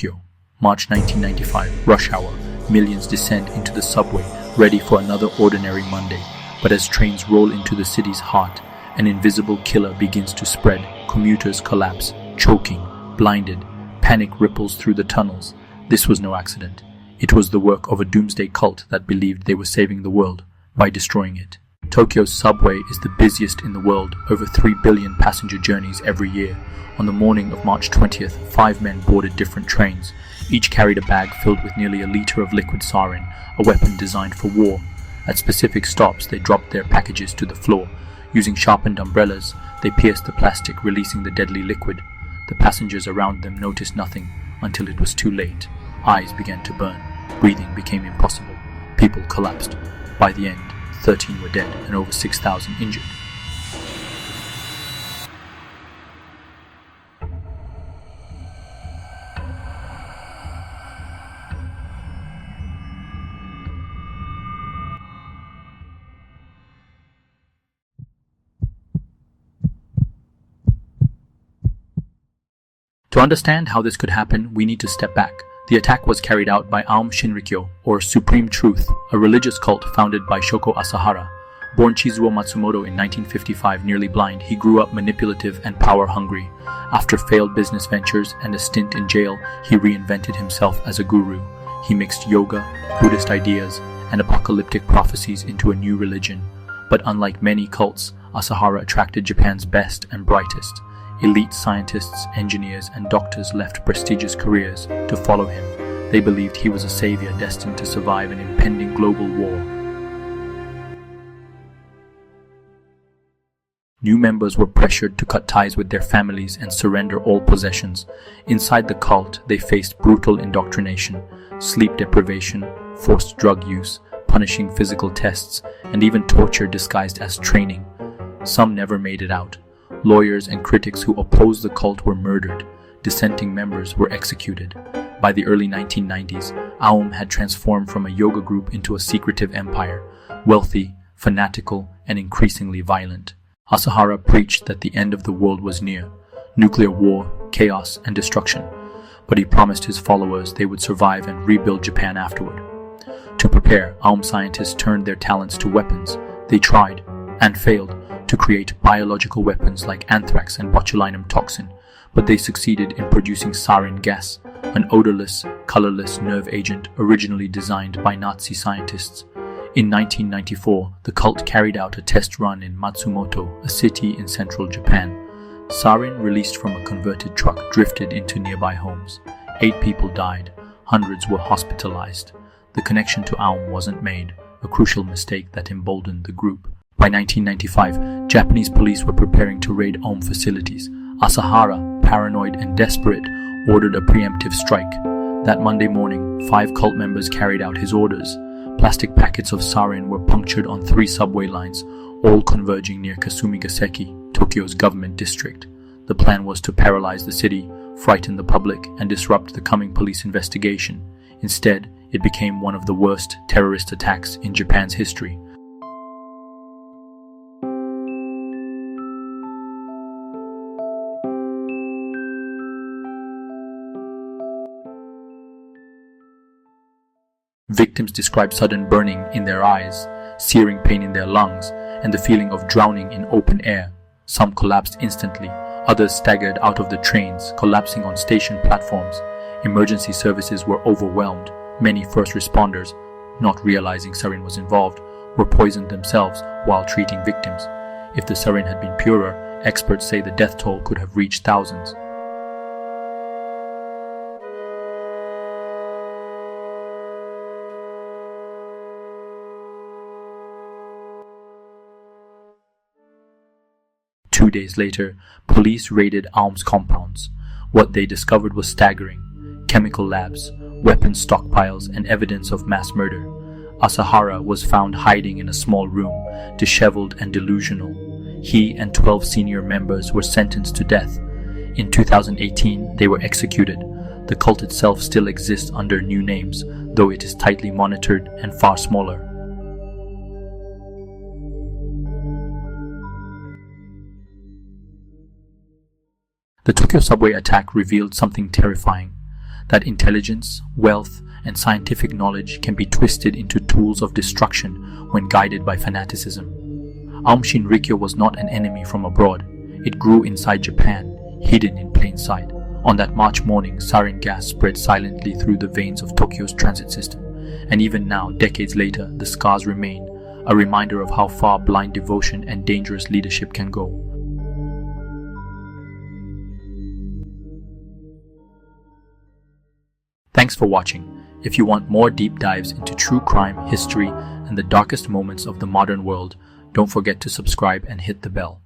Tokyo, March 1995, rush hour. Millions descend into the subway, ready for another ordinary Monday. But as trains roll into the city's heart, an invisible killer begins to spread. Commuters collapse, choking, blinded. Panic ripples through the tunnels. This was no accident. It was the work of a doomsday cult that believed they were saving the world by destroying it. Tokyo's subway is the busiest in the world, over 3 billion passenger journeys every year. On the morning of March 20th, 5 men boarded different trains. Each carried a bag filled with nearly a liter of liquid sarin, a weapon designed for war. At specific stops, they dropped their packages to the floor. Using sharpened umbrellas, they pierced the plastic, releasing the deadly liquid. The passengers around them noticed nothing until it was too late. Eyes began to burn. Breathing became impossible. People collapsed. By the end, 13 were dead and over 6,000 injured. To understand how this could happen, we need to step back. The attack was carried out by Aum Shinrikyo, or Supreme Truth, a religious cult founded by Shoko Asahara. Born Chizuo Matsumoto in 1955, nearly blind, he grew up manipulative and power-hungry. After failed business ventures and a stint in jail, he reinvented himself as a guru. He mixed yoga, Buddhist ideas, and apocalyptic prophecies into a new religion. But unlike many cults, Asahara attracted Japan's best and brightest. Elite scientists, engineers, and doctors left prestigious careers to follow him. They believed he was a savior destined to survive an impending global war. New members were pressured to cut ties with their families and surrender all possessions. Inside the cult, they faced brutal indoctrination, sleep deprivation, forced drug use, punishing physical tests, and even torture disguised as training. Some never made it out. Lawyers and critics who opposed the cult were murdered. Dissenting members were executed. By the early 1990s, Aum had transformed from a yoga group into a secretive empire, wealthy, fanatical, and increasingly violent. Asahara preached that the end of the world was near, nuclear war, chaos, and destruction. But he promised his followers they would survive and rebuild Japan afterward. To prepare, Aum scientists turned their talents to weapons. They tried, and failed, to create biological weapons like anthrax and botulinum toxin, but they succeeded in producing sarin gas, an odorless, colorless nerve agent originally designed by Nazi scientists. In 1994, the cult carried out a test run in Matsumoto, a city in central Japan. Sarin released from a converted truck drifted into nearby homes. 8 people died. Hundreds were hospitalized. The connection to Aum wasn't made, a crucial mistake that emboldened the group. By 1995, Japanese police were preparing to raid Aum facilities. Asahara, paranoid and desperate, ordered a preemptive strike. That Monday morning, 5 cult members carried out his orders. Plastic packets of sarin were punctured on 3 subway lines, all converging near Kasumigaseki, Tokyo's government district. The plan was to paralyze the city, frighten the public, and disrupt the coming police investigation. Instead, it became one of the worst terrorist attacks in Japan's history. Victims described sudden burning in their eyes, searing pain in their lungs, and the feeling of drowning in open air. Some collapsed instantly, others staggered out of the trains, collapsing on station platforms. Emergency services were overwhelmed. Many first responders, not realizing sarin was involved, were poisoned themselves while treating victims. If the sarin had been purer, experts say the death toll could have reached thousands. Two days later, police raided Aum's compounds. What they discovered was staggering. Chemical labs, weapons stockpiles, and evidence of mass murder. Asahara was found hiding in a small room, disheveled and delusional. He and 12 senior members were sentenced to death. In 2018, they were executed. The cult itself still exists under new names, though it is tightly monitored and far smaller. The Tokyo subway attack revealed something terrifying. that intelligence, wealth, and scientific knowledge can be twisted into tools of destruction when guided by fanaticism. Aum Shinrikyo was not an enemy from abroad. It grew inside Japan, hidden in plain sight. On that March morning, sarin gas spread silently through the veins of Tokyo's transit system. And even now, decades later, the scars remain, a reminder of how far blind devotion and dangerous leadership can go. Thanks for watching. If you want more deep dives into true crime, history, and the darkest moments of the modern world, don't forget to subscribe and hit the bell.